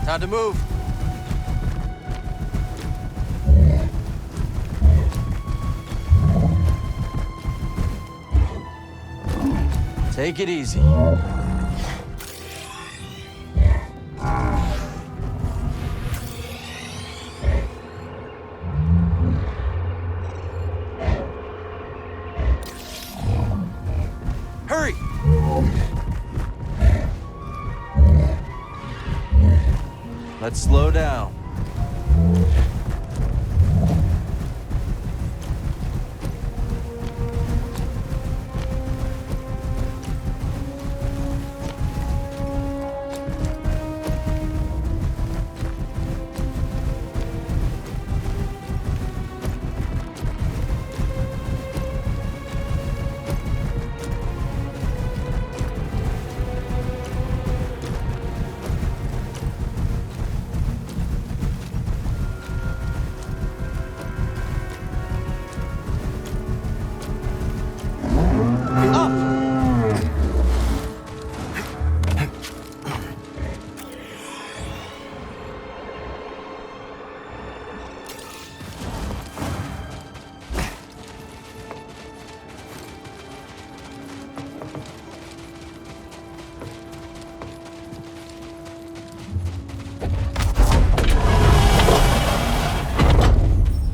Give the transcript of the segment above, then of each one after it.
Time to move. Take it easy. Hurry! Let's slow down.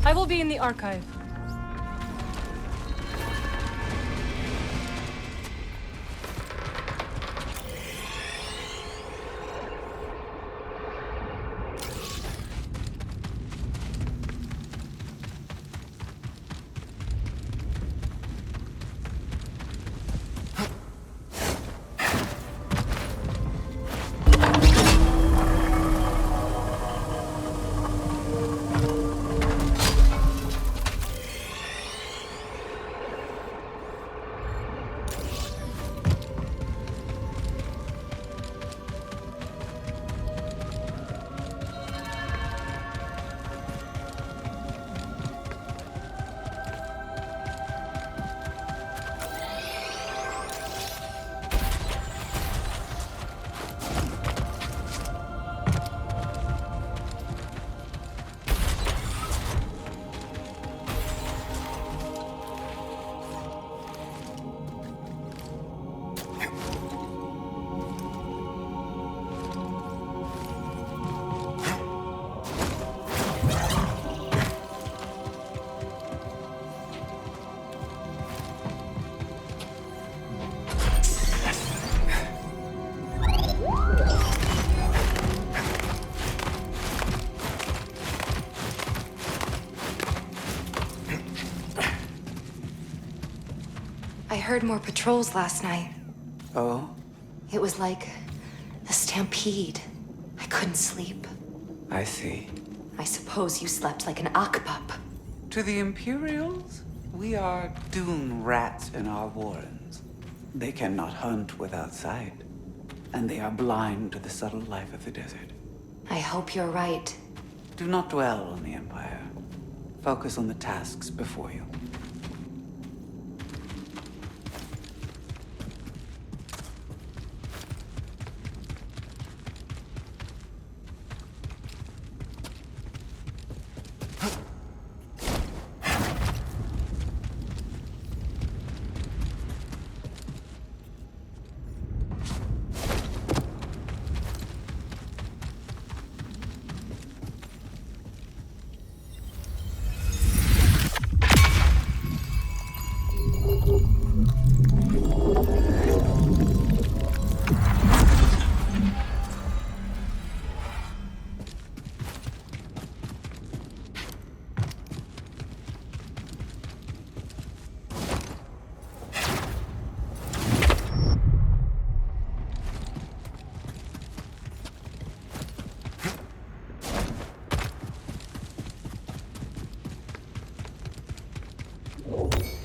I will be in the archive. I heard more patrols last night. Oh? It was like a stampede. I couldn't sleep. I see. I suppose you slept like an Akbap. To the Imperials, we are dune rats in our warrens. They cannot hunt without sight, and they are blind to the subtle life of the desert. I hope you're right. Do not dwell on the Empire. Focus on the tasks before you.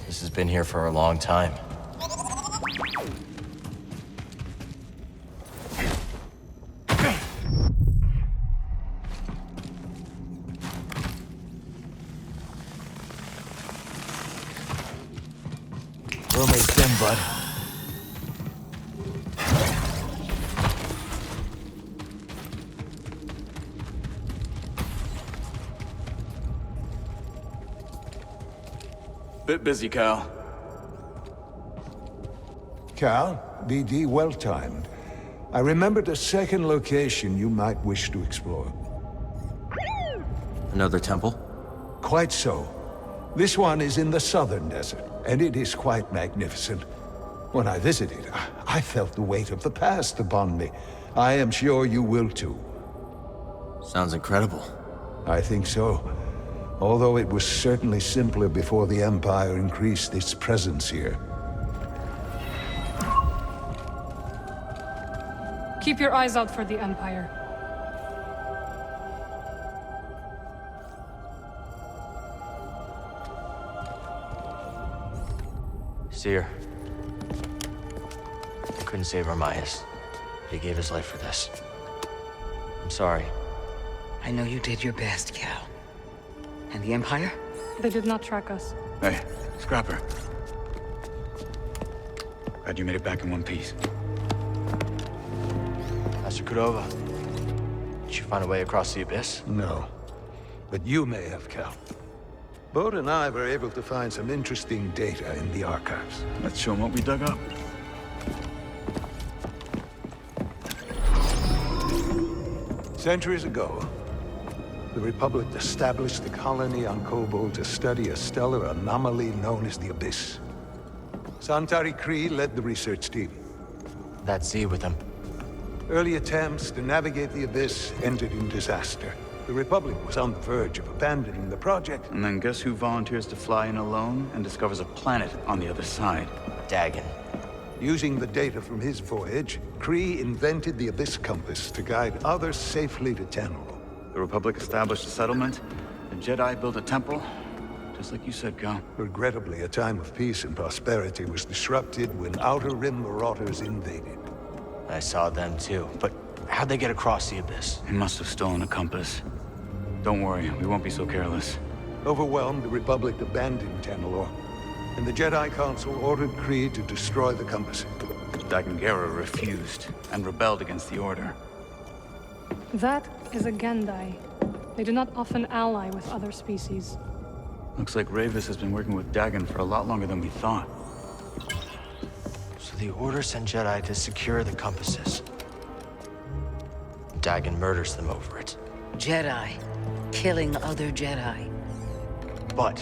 This has been here for a long time. Roommate's in, bud. Bit busy, Cal. Cal, BD, well-timed. I remembered a second location you might wish to explore. Another temple? Quite so. This one is in the southern desert, and it is quite magnificent. When I visited, I felt the weight of the past upon me. I am sure you will too. Sounds incredible. I think so. Although it was certainly simpler before the Empire increased its presence here. Keep your eyes out for the Empire. Seer. I couldn't save Armaias. He gave his life for this. I'm sorry. I know you did your best, Cal. And the Empire? They did not track us. Hey, Scrapper. Glad you made it back in one piece. Master Koboh. Did you find a way across the abyss? No. But you may have, Cal. Bode and I were able to find some interesting data in the archives. Let's show him what we dug up. Centuries ago, the Republic established a colony on Koboh to study a stellar anomaly known as the Abyss. Santari Khri led the research team. That Z with him. Early attempts to navigate the Abyss ended in disaster. The Republic was on the verge of abandoning the project. And then guess who volunteers to fly in alone and discovers a planet on the other side? Dagon. Using the data from his voyage, Khri invented the Abyss Compass to guide others safely to Tenel. The Republic established a settlement. The Jedi built a temple. Just like you said, Cal. Regrettably, a time of peace and prosperity was disrupted when Outer Rim marauders invaded. I saw them too, but how'd they get across the abyss? They must have stolen a compass. Don't worry, we won't be so careless. Overwhelmed, the Republic abandoned Tenelor, and the Jedi Council ordered Khri to destroy the compass. Dagon refused and rebelled against the Order. That is a Gendai. They do not often ally with other species. Looks like Ravis has been working with Dagon for a lot longer than we thought. So the Order sent Jedi to secure the compasses. Dagon murders them over it. Jedi. Killing other Jedi. But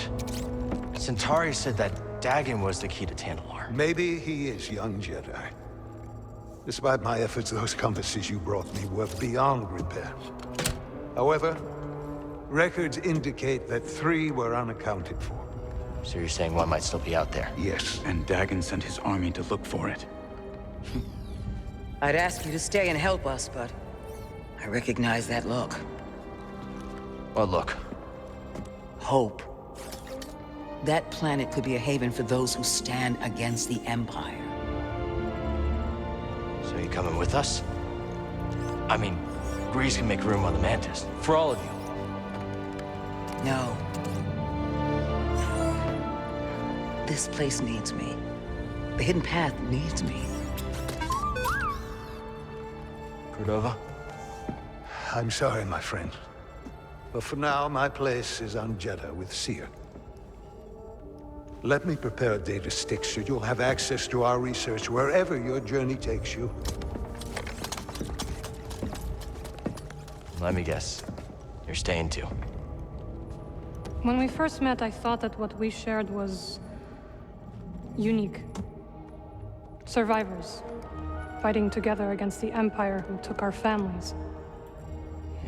Centauri said that Dagon was the key to Tantalar. Maybe he is, young Jedi. Despite my efforts, those compasses you brought me were beyond repair. However, records indicate that 3 were unaccounted for. So you're saying one might still be out there? Yes. And Dagon sent his army to look for it. I'd ask you to stay and help us, but I recognize that look. What look? Hope. That planet could be a haven for those who stand against the Empire. So you coming with us? I mean, Grease can make room on the Mantis. For all of you. No. This place needs me. The Hidden Path needs me. Cordova? I'm sorry, my friend. But for now, my place is on Jeddah with Seer. Let me prepare a data stick so you'll have access to our research wherever your journey takes you. Let me guess. You're staying too. When we first met, I thought that what we shared was unique. Survivors, fighting together against the Empire who took our families.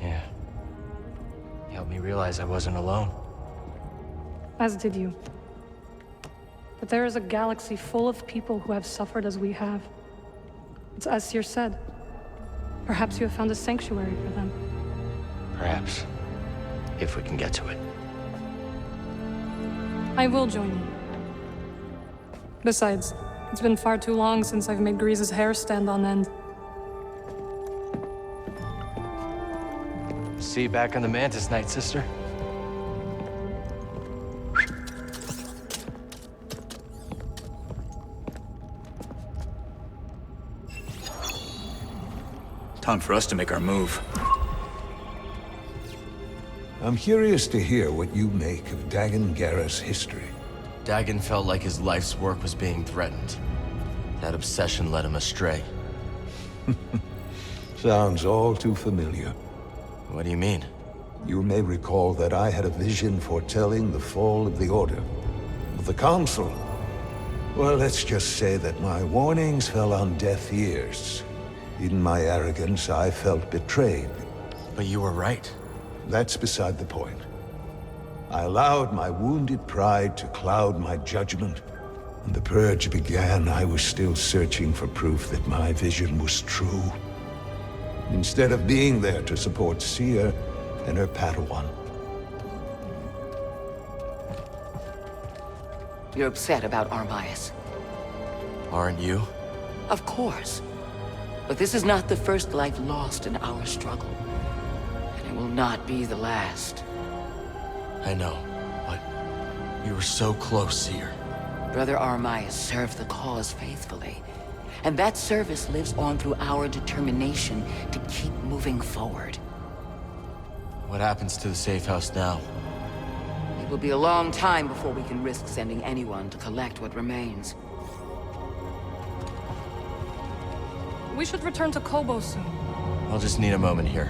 Yeah. You helped me realize I wasn't alone. As did you. But there is a galaxy full of people who have suffered as we have. It's as Seer said. Perhaps you have found a sanctuary for them. Perhaps. If we can get to it. I will join you. Besides, it's been far too long since I've made Grease's hair stand on end. See you back on the Mantis night, sister. Time for us to make our move. I'm curious to hear what you make of Dagon Gera's history. Dagon felt like his life's work was being threatened. That obsession led him astray. Sounds all too familiar. What do you mean? You may recall that I had a vision foretelling the fall of the Order. Of the Council. Well, let's just say that my warnings fell on deaf ears. In my arrogance, I felt betrayed. But you were right. That's beside the point. I allowed my wounded pride to cloud my judgment. When the Purge began, I was still searching for proof that my vision was true. Instead of being there to support Seer and her Padawan. You're upset about Armias. Aren't you? Of course. But this is not the first life lost in our struggle. And it will not be the last. I know, but you were so close, Seer. Brother Armias served the cause faithfully. And that service lives on through our determination to keep moving forward. What happens to the safe house now? It will be a long time before we can risk sending anyone to collect what remains. We should return to Koboh soon. I'll just need a moment here.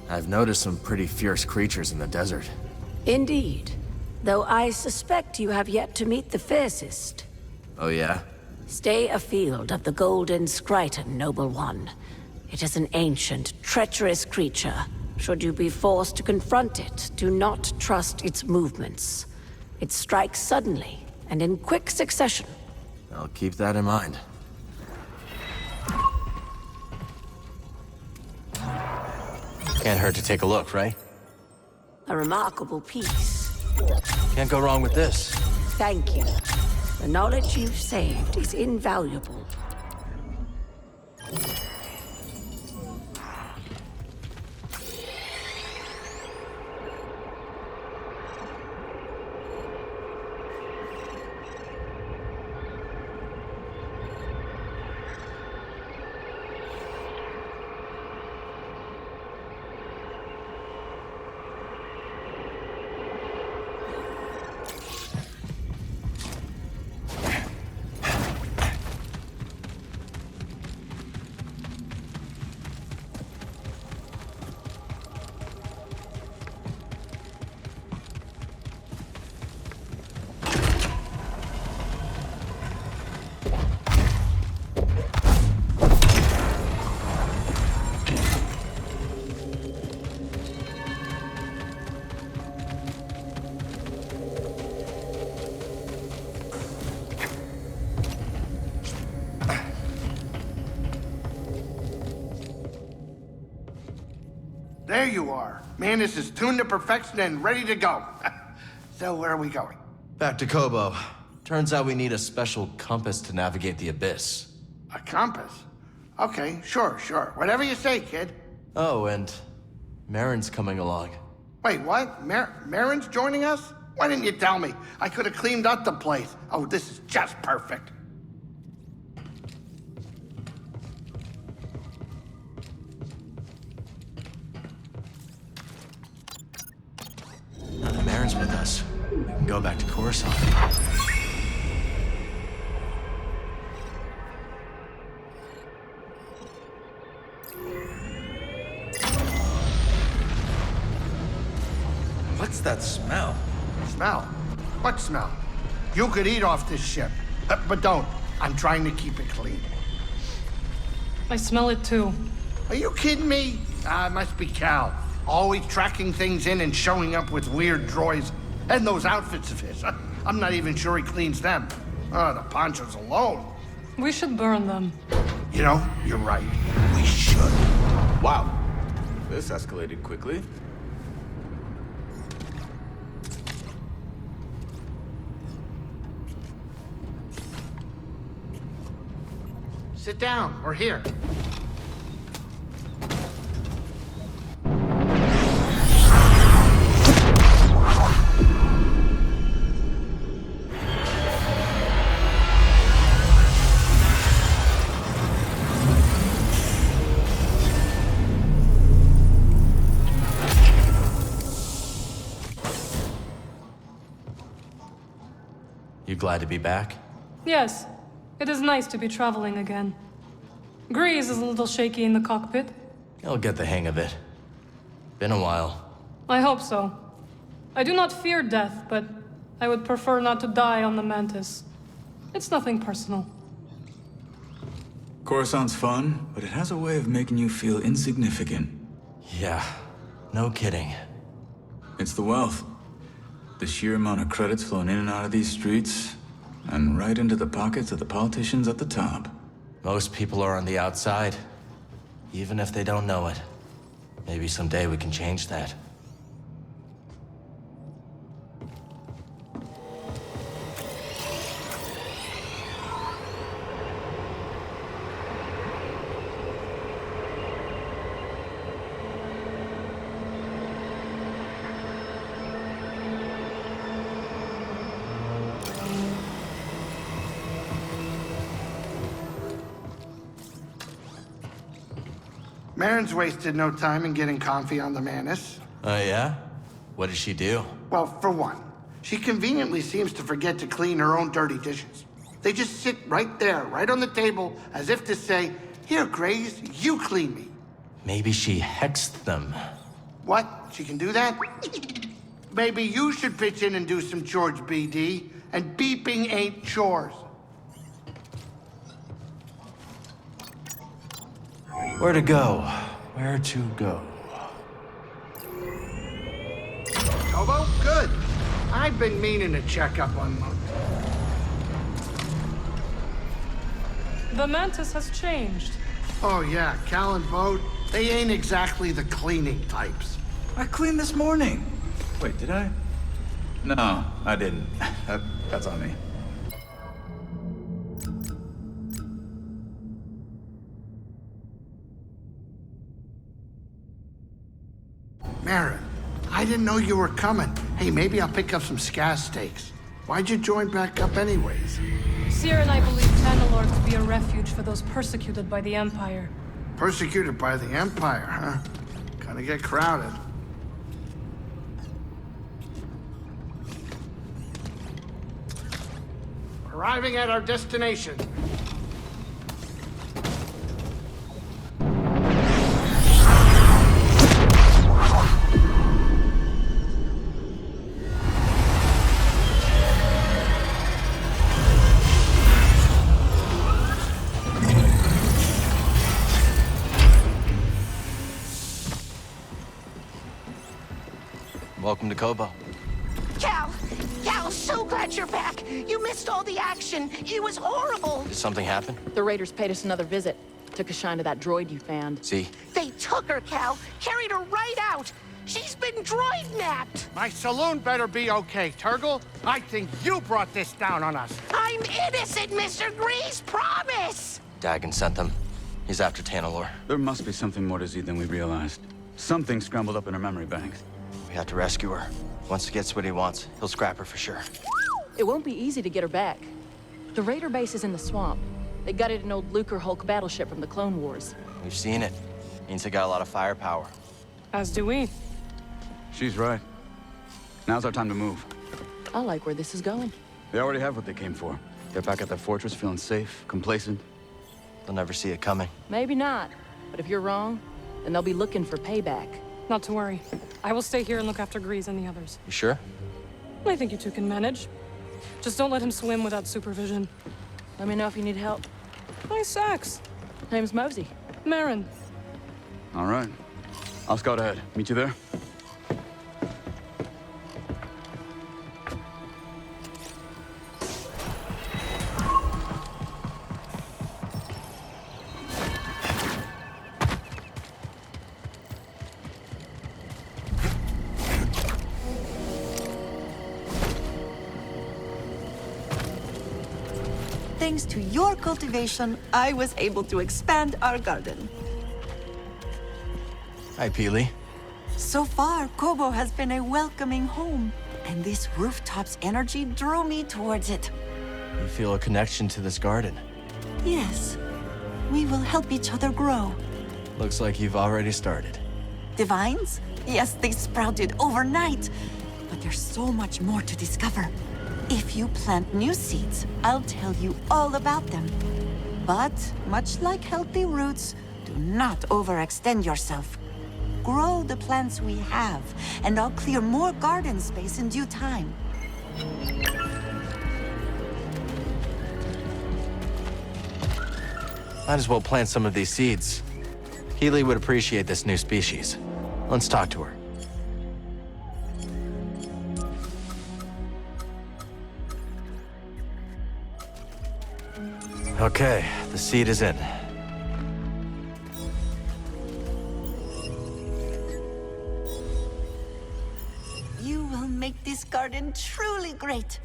I've noticed some pretty fierce creatures in the desert. Indeed. Though I suspect you have yet to meet the fiercest. Oh yeah? Stay afield of the Golden Skriton, Noble One. It is an ancient, treacherous creature. Should you be forced to confront it, do not trust its movements. It strikes suddenly, and in quick succession. I'll keep that in mind. Can't hurt to take a look, right? A remarkable piece. Can't go wrong with this. Thank you. The knowledge you've saved is invaluable. There you are. Manus is tuned to perfection and ready to go. So where are we going? Back to Koboh. Turns out we need a special compass to navigate the abyss. A compass? Okay, sure. Whatever you say, kid. Oh, and Merrin's coming along. Wait, what? Merrin's joining us? Why didn't you tell me? I could have cleaned up the place. Oh, this is just perfect. Now that Merrin's with us, we can go back to Coruscant. What's that smell? Smell? What smell? You could eat off this ship. But don't. I'm trying to keep it clean. I smell it too. Are you kidding me? It must be Cal. Always tracking things in and showing up with weird droids. And those outfits of his. I'm not even sure he cleans them. Oh, the ponchos alone. We should burn them. You know, you're right. We should. Wow. This escalated quickly. Sit down. We're here. glad to be back? Yes, it is nice to be traveling again. Grease is a little shaky in the cockpit. He'll get the hang of it. Been a while. I hope so. I do not fear death, but I would prefer not to die on the Mantis. It's nothing personal. Coruscant's fun, but it has a way of making you feel insignificant. Yeah, no kidding. It's the wealth. The sheer amount of credits flowing in and out of these streets, and right into the pockets of the politicians at the top. Most people are on the outside, even if they don't know it. Maybe someday we can change that. Merrin's wasted no time in getting comfy on the Mantis. Oh, yeah? What did she do? Well, for one, she conveniently seems to forget to clean her own dirty dishes. They just sit right there, right on the table, as if to say, "Here, Grace, you clean me." Maybe she hexed them. What? She can do that? Maybe you should pitch in and do some chores, BD. And beeping ain't chores. Where to go? Where to go? Koboh, good. I've been meaning to check up on Monk. The Mantis has changed. Oh yeah, Cal and Bode, they ain't exactly the cleaning types. I cleaned this morning. Wait, did I? No, I didn't. That's on me. Merrin, I didn't know you were coming. Hey, maybe I'll pick up some scat steaks. Why'd you join back up anyways? Seer and I believe Tanalorr to be a refuge for those persecuted by the Empire. Persecuted by the Empire, huh? Gonna get crowded. Arriving at our destination. Welcome to Koboh. Cal, so glad you're back. You missed all the action. It was horrible. Did something happen? The Raiders paid us another visit. Took a shine to that droid you found. See? They took her, Cal. Carried her right out. She's been droid napped. My saloon better be okay, Turgle. I think you brought this down on us. I'm innocent, Mr. Grease. Promise. Dagon sent them. He's after Tanalorr. There must be something more to Z than we realized. Something scrambled up in her memory banks. We have to rescue her. Once he gets what he wants, he'll scrap her for sure. It won't be easy to get her back. The Raider base is in the swamp. They gutted an old Lucre Hulk battleship from the Clone Wars. We've seen it. Means they got a lot of firepower. As do we. She's right. Now's our time to move. I like where this is going. They already have what they came for. They're back at their fortress feeling safe, complacent. They'll never see it coming. Maybe not. But if you're wrong, then they'll be looking for payback. Not to worry. I will stay here and look after Grease and the others. You sure? I think you two can manage. Just don't let him swim without supervision. Let me know if you need help. Hi, Sax. Name's Mosey. Merrin. All right. I'll scout ahead. Meet you there? Thanks to your cultivation, I was able to expand our garden. Hi, Peely. So far, Koboh has been a welcoming home, and this rooftop's energy drew me towards it. You feel a connection to this garden. Yes, we will help each other grow. Looks like you've already started. The vines? Yes, they sprouted overnight, but there's so much more to discover. If you plant new seeds, I'll tell you all about them. But, much like healthy roots, do not overextend yourself. Grow the plants we have, and I'll clear more garden space in due time. Might as well plant some of these seeds. Healy would appreciate this new species. Let's talk to her. Okay, the seed is in. You will make this garden truly great.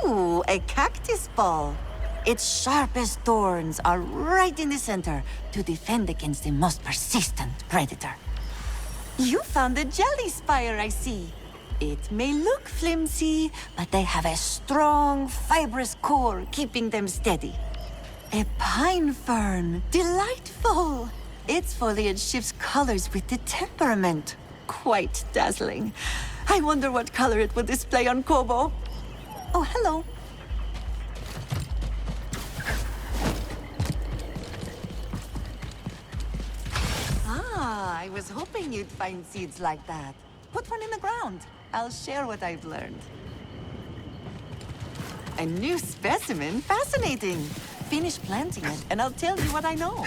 Ooh, a cactus ball. Its sharpest thorns are right in the center to defend against the most persistent predator. You found a jelly spire, I see. It may look flimsy, but they have a strong, fibrous core keeping them steady. A pine fern, delightful. Its foliage shifts colors with the temperament. Quite dazzling. I wonder what color it will display on Koboh. Oh, hello. Ah, I was hoping you'd find seeds like that. Put one in the ground. I'll share what I've learned. A new specimen? Fascinating. Finish planting it, and I'll tell you what I know.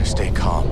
Stay calm.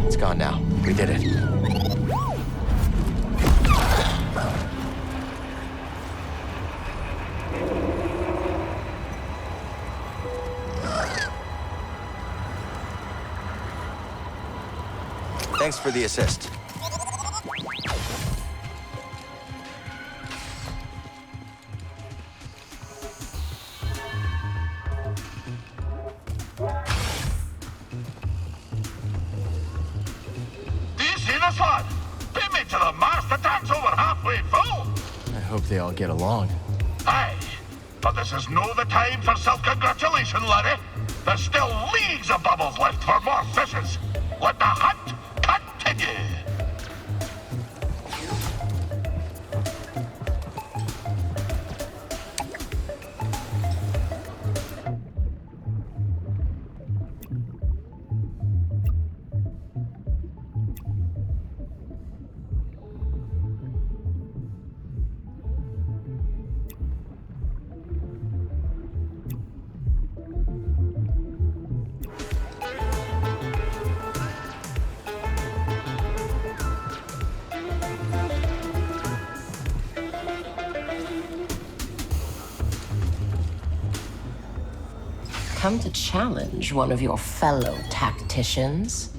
It's gone now. We did it. Thanks for the assist. this lad? Beat me to the mast, the tank's over halfway full. I hope they all get along. Aye, but this is no the time for self-congratulation, laddie. There's still leagues of bubbles left for more fishes. Let the hunt continue. Come to challenge one of your fellow tacticians?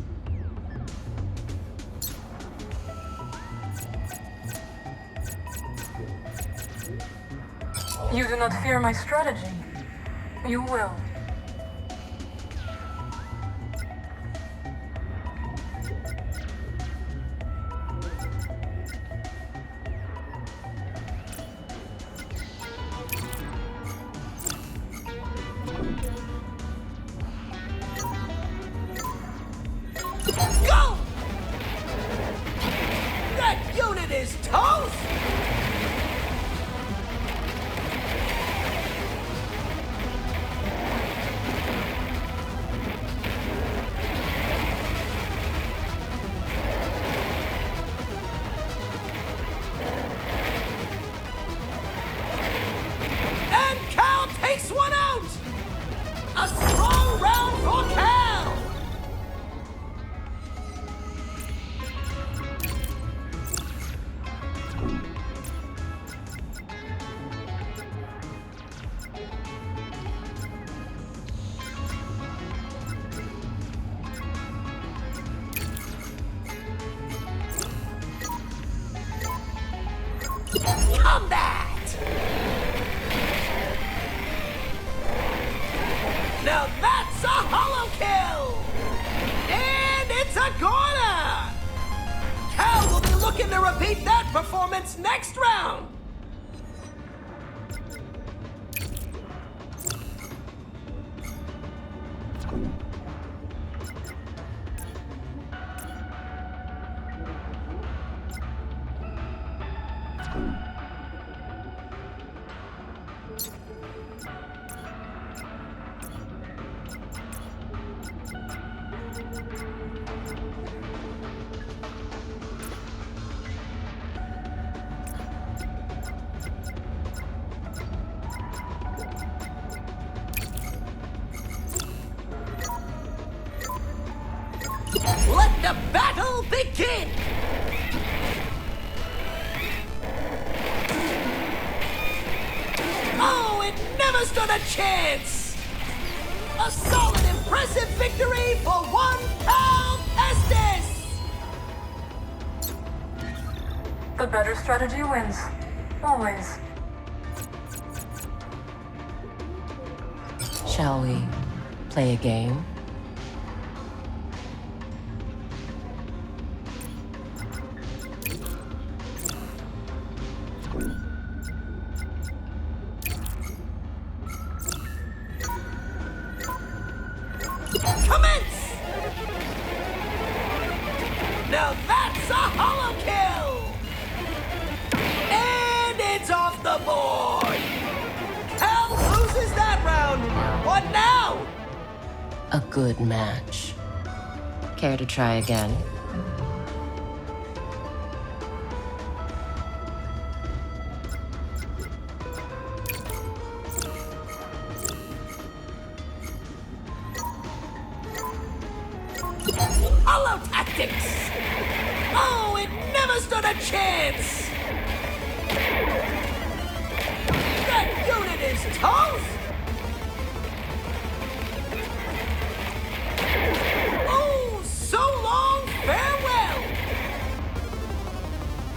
You do not fear my strategy. You will. Go! That unit is toast! And Cal takes one out! A strong round for Cal! Combat! Now that's a holo kill! And it's a corner! Cal will be looking to repeat that performance next round! Let the battle begin! Oh, it never stood a chance! A solid, impressive victory for one Cal Estes! The better strategy wins. Always. Shall we play a game? Commence! Now that's a holo kill! And it's off the board! Cal loses that round! What now? A good match. Care to try again? Holo Tactics! Oh, it never stood a chance! That unit is toast! Oh, so long, farewell!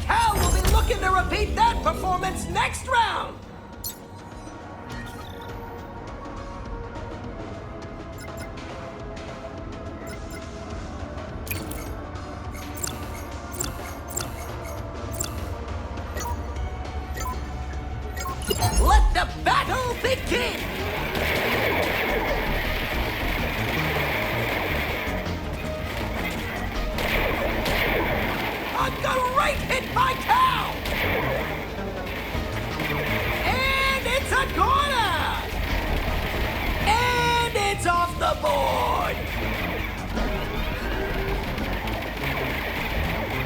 Cal will be looking to repeat that performance next round! begin! A great hit by Cal! And it's a corner! And it's off the board!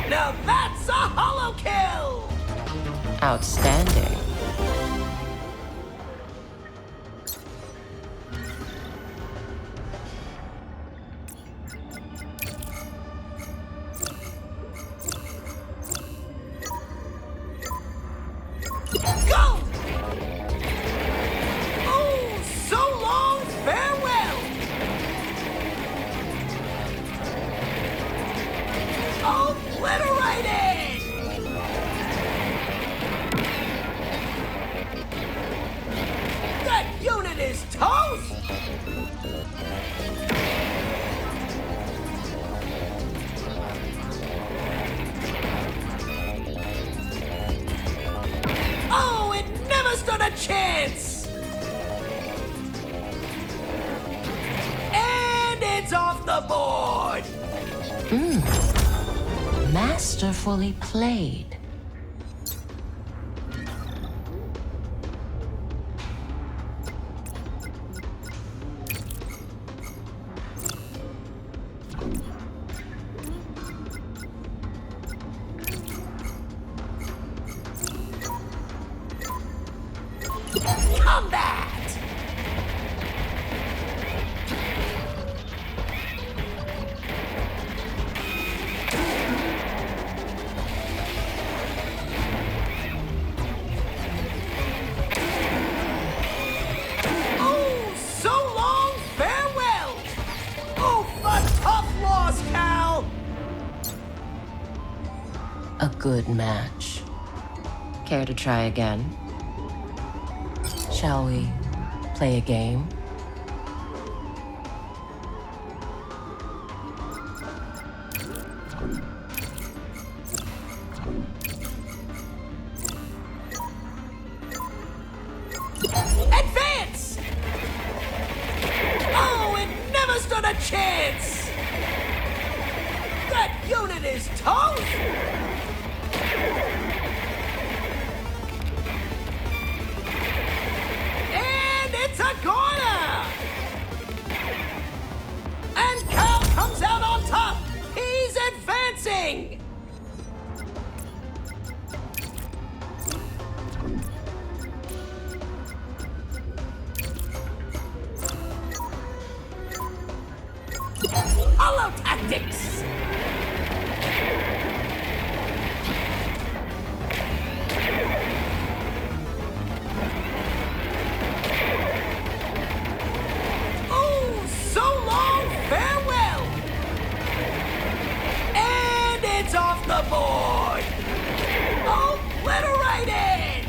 Now that's a holo kill! Outstanding. Go! Oh, so long, farewell! Obliterated! That unit is toast! Oh, it never stood a chance! And it's off the board! Masterfully played. Combat! Oh, so long, farewell! Oh, a tough loss, Cal! A good match. Care to try again? Shall we play a game? Advance! Oh, it never stood a chance! That unit is toast! And it's a corner! And Cal comes out on top! He's advancing! Holo Tactics! Oh, so long, farewell! And it's off the board! Obliterated!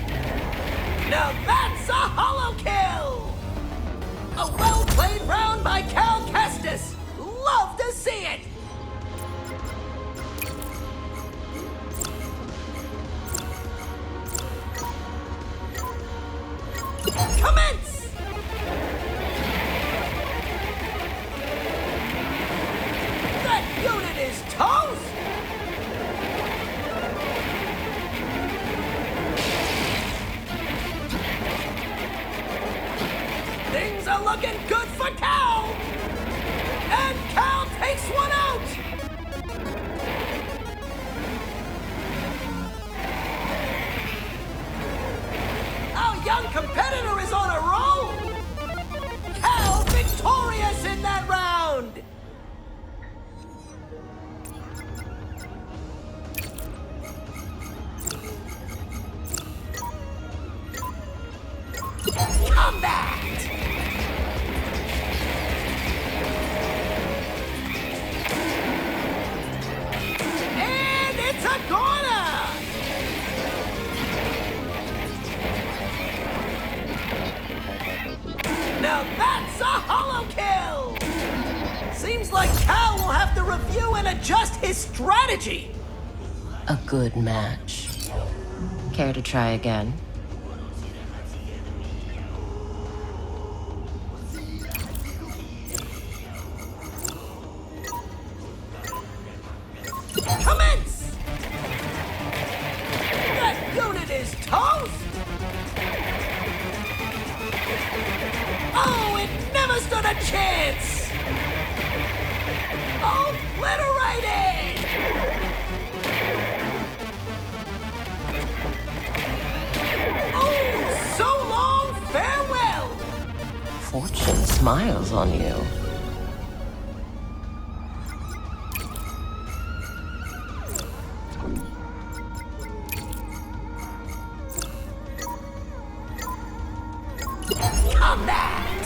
Now that's a holo kill! A well-played round by Cal Kestis! Love to see it! Commence! That unit is toast! Things are looking good for Cal! And Cal takes one out! Our young competitor is on a roll! Cal victorious in that round! Combat! And it's a corner! Now that's a holo kill! Seems like Cal will have to review and adjust his strategy! A good match. Care to try again? Oh, it never stood a chance! Obliterated! Oh, so long, farewell! Fortune smiles on you. Combat!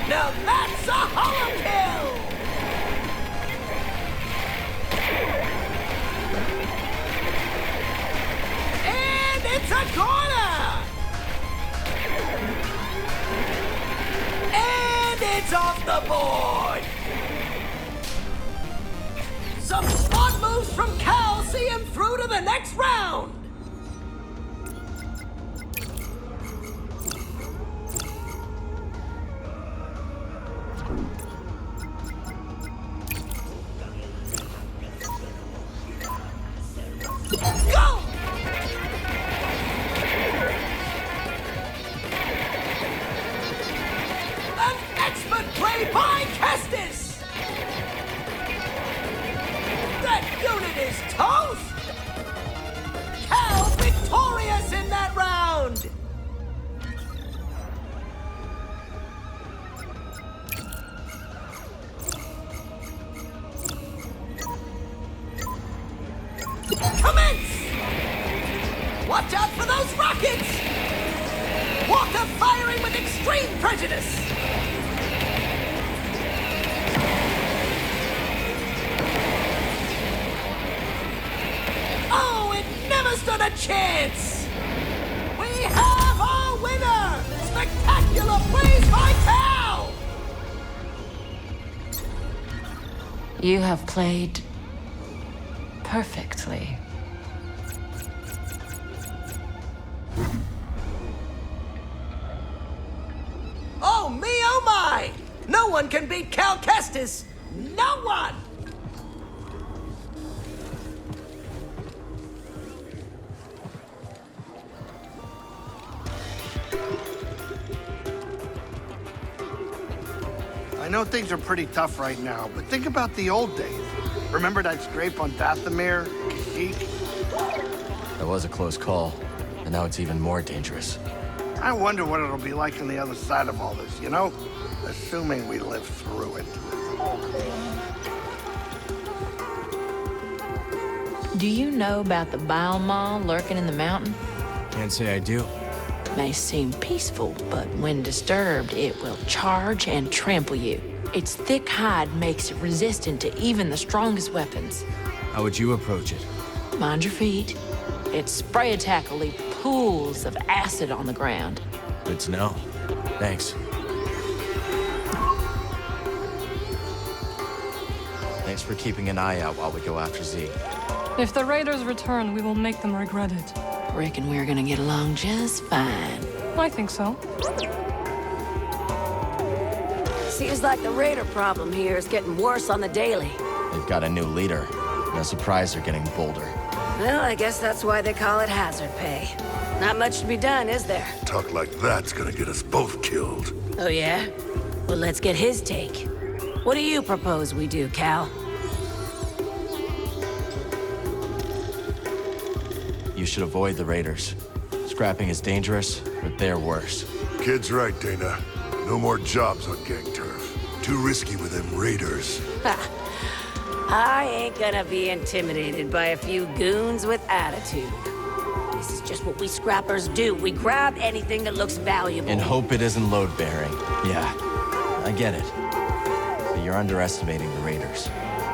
Now that's a holo kill! And it's a corner! And it's off the board! Some smart moves from Cal see him through to the next round! Go! An expert play by Kestis! That unit is toast! Cal victorious in that round! Commence! Watch out for those rockets! Walker firing with extreme prejudice! Oh, it never stood a chance! We have our winner! Spectacular plays by Cal! You have played perfectly. Oh me, oh my! No one can beat Cal Kestis! No one! I know things are pretty tough right now, but think about the old days. Remember that scrape on Dathomir, Kashyyyk? That was a close call, and now it's even more dangerous. I wonder what it'll be like on the other side of all this, you know? Assuming we live through it. Do you know about the bile maw lurking in the mountain? Can't say I do. May seem peaceful, but when disturbed, it will charge and trample you. Its thick hide makes it resistant to even the strongest weapons. How would you approach it? Mind your feet. Its spray attack will leave pools of acid on the ground. Good to know. Thanks. Thanks for keeping an eye out while we go after Z. If the raiders return, we will make them regret it. Reckon we're gonna get along just fine. I think so. Seems like the raider problem here is getting worse on the daily. They've got a new leader. No surprise they're getting bolder. Well, I guess that's why they call it hazard pay. Not much to be done, is there? Talk like that's gonna get us both killed. Oh, yeah? Well, let's get his take. What do you propose we do, Cal? You should avoid the raiders. Scrapping is dangerous, but they're worse. Kid's right, Dana. No more jobs on gang turf. Too risky with them raiders. Ha! I ain't gonna be intimidated by a few goons with attitude. This is just what we scrappers do. We grab anything that looks valuable. And hope it isn't load-bearing. Yeah, I get it. But you're underestimating the raiders.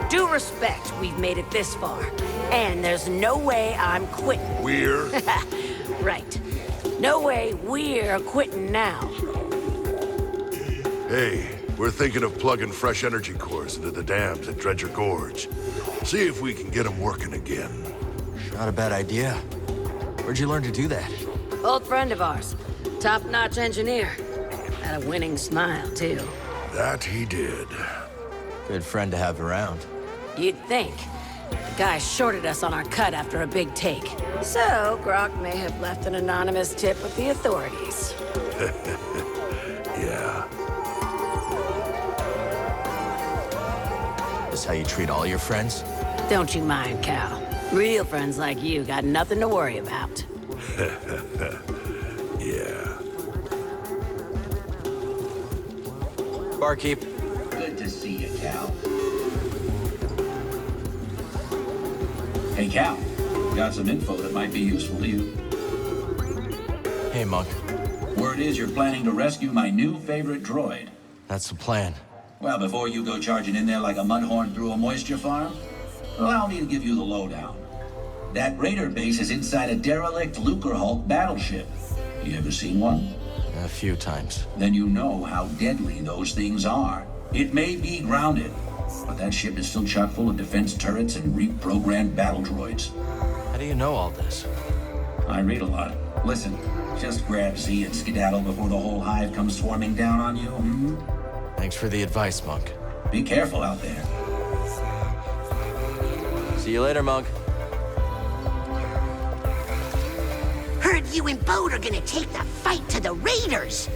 Due respect, we've made it this far. And there's no way I'm quitting. We're? Right. No way we're quitting now. Hey, we're thinking of plugging fresh energy cores into the dams at Dredger Gorge. See if we can get them working again. Not a bad idea. Where'd you learn to do that? Old friend of ours. Top-notch engineer. Had a winning smile, too. That he did. Good friend to have around. You'd think. Guy shorted us on our cut after a big take. So, Grok may have left an anonymous tip with the authorities. Yeah. This how you treat all your friends? Don't you mind, Cal. Real friends like you got nothing to worry about. Yeah. Barkeep. Good to see you, Cal. Hey, Cal. Got some info that might be useful to you. Hey, Monk. Word is you're planning to rescue my new favorite droid. That's the plan. Well, before you go charging in there like a mudhorn through a moisture farm, allow me to give you the lowdown. That raider base is inside a derelict Lucrehulk battleship. You ever seen one? A few times. Then you know how deadly those things are. It may be grounded, but that ship is still chock full of defense turrets and reprogrammed battle droids. How do you know all this? I read a lot. Listen, just grab Z and skedaddle before the whole hive comes swarming down on you. Hmm? Thanks for the advice, Monk. Be careful out there. See you later, Monk. Heard you and Bode are gonna take the fight to the Raiders.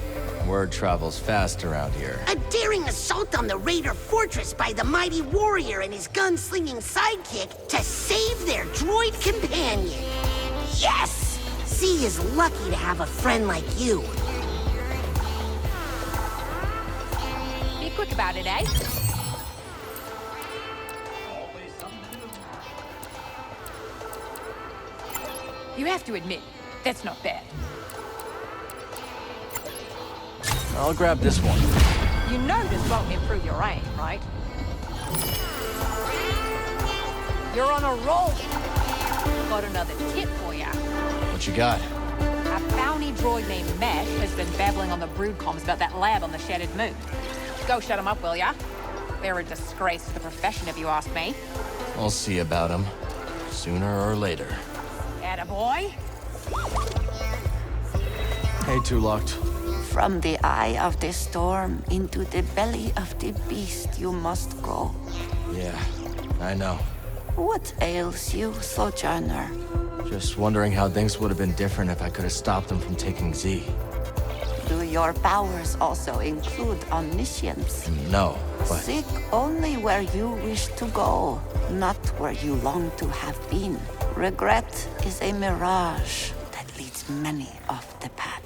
Word travels fast around here. A daring assault on the Raider fortress by the mighty warrior and his gunslinging sidekick to save their droid companion. Yes! Z is lucky to have a friend like you. Be quick about it, eh? You have to admit, that's not bad. I'll grab this one. You know this won't improve your aim, right? You're on a roll. Got another tip for ya. What you got? A bounty droid named Mesh has been babbling on the brood comms about that lab on the Shattered Moon. Go shut him up, will ya? They're a disgrace to the profession, if you ask me. We'll see about him. Sooner or later. Attaboy. Hey, Two Locked. From the eye of the storm into the belly of the beast you must go. Yeah, I know. What ails you, Sojourner? Just wondering how things would have been different if I could have stopped them from taking Z. Do your powers also include omniscience? No, but... Seek only where you wish to go, not where you long to have been. Regret is a mirage that leads many off the path.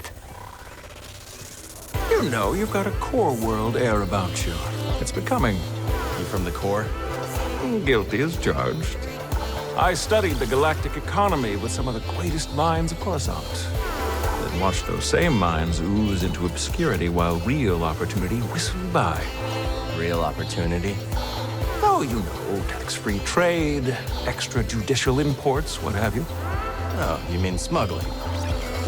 You know, you've got a core world air about you. It's becoming. You from the core? Guilty as charged. I studied the galactic economy with some of the greatest minds of Coruscant. Then watched those same minds ooze into obscurity while real opportunity whistled by. Real opportunity? Oh, you know, tax-free trade, extrajudicial imports, what have you. Oh, you mean smuggling?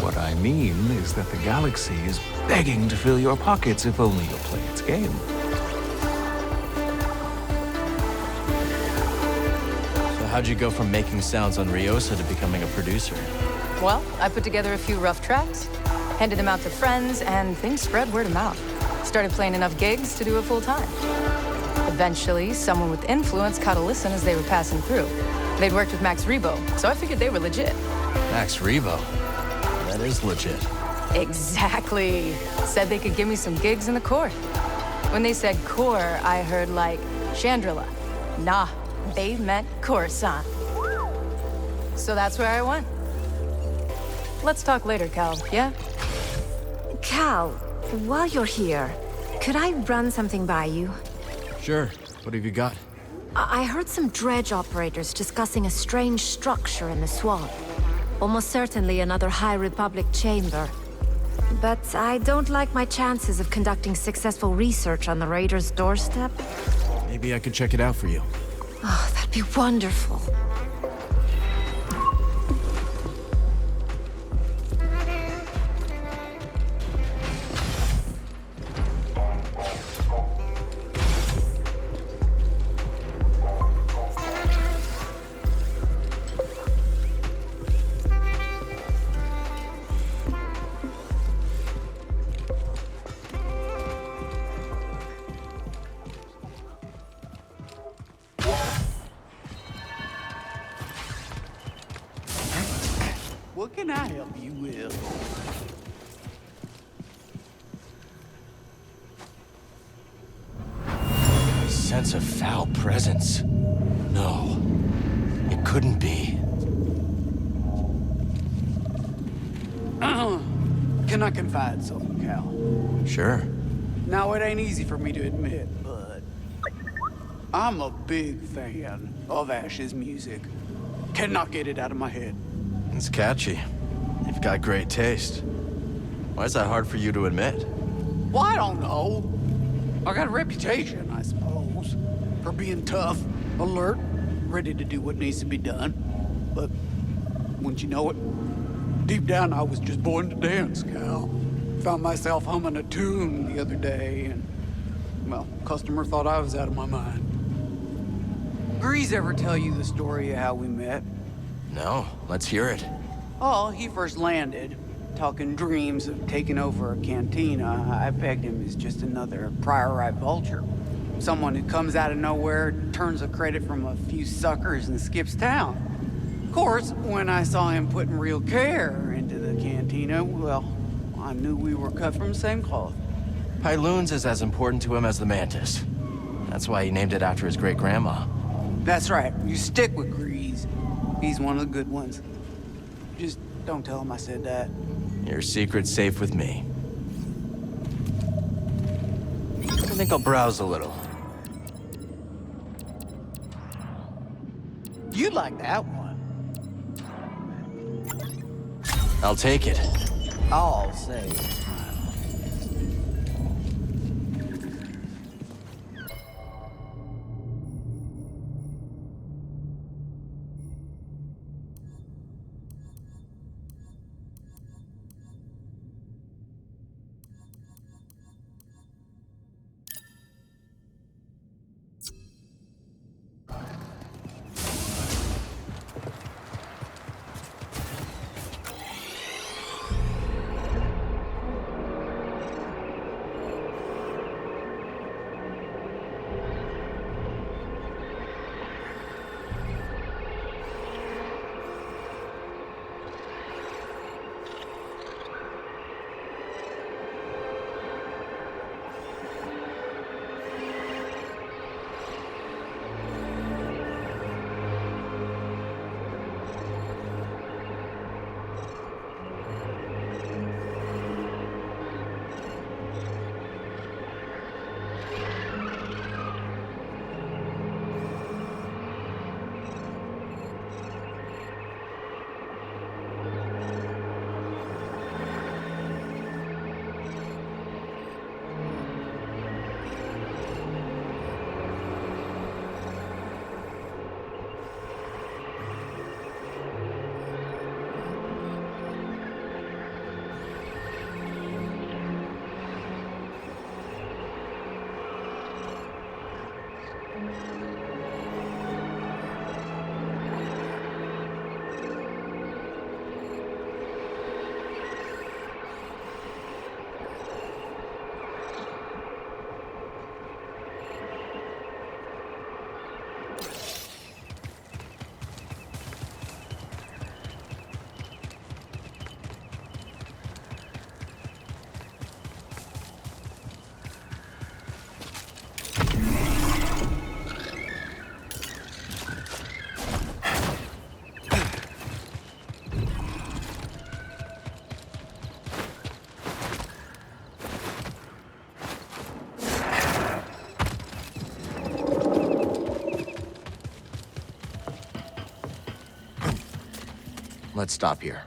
What I mean is that the galaxy is begging to fill your pockets if only you'll play its game. So how'd you go from making sounds on Ryosa to becoming a producer? Well, I put together a few rough tracks, handed them out to friends, and things spread word of mouth. Started playing enough gigs to do it full time. Eventually, someone with influence caught a listen as they were passing through. They'd worked with Max Rebo, so I figured they were legit. Max Rebo? That is legit. Exactly. Said they could give me some gigs in the core. When they said core, I heard like Chandrila. Nah, they meant Coruscant. So that's where I went. Let's talk later, Cal, yeah? Cal, while you're here, could I run something by you? Sure. What have you got? I heard some dredge operators discussing a strange structure in the swamp. Almost certainly another High Republic chamber. But I don't like my chances of conducting successful research on the Raiders' doorstep. Maybe I could check it out for you. Oh, that'd be wonderful. What can I help you with? Sense of foul presence. No, it couldn't be. Can I confide something, Cal? Sure. Now, it ain't easy for me to admit, but I'm a big fan of Ash's music. Cannot get it out of my head. It's catchy. You've got great taste. Why is that hard for you to admit? Well, I don't know. I got a reputation, I suppose, for being tough, alert, ready to do what needs to be done. But wouldn't you know it? Deep down, I was just born to dance, Cal. Found myself humming a tune the other day, and, well, customer thought I was out of my mind. Grease ever tell you the story of how we met? No, let's hear it. Oh, he first landed, talking dreams of taking over a cantina. I pegged him as just another prior-eye vulture. Someone who comes out of nowhere, turns a credit from a few suckers, and skips town. Of course, when I saw him putting real care into the cantina, well, I knew we were cut from the same cloth. Pyloon's is as important to him as the Mantis. That's why he named it after his great-grandma. That's right. You stick with Grease. He's one of the good ones. Just don't tell him I said that. Your secret's safe with me. I think I'll browse a little. You like that one. I'll take it. I'll say. Let's stop here.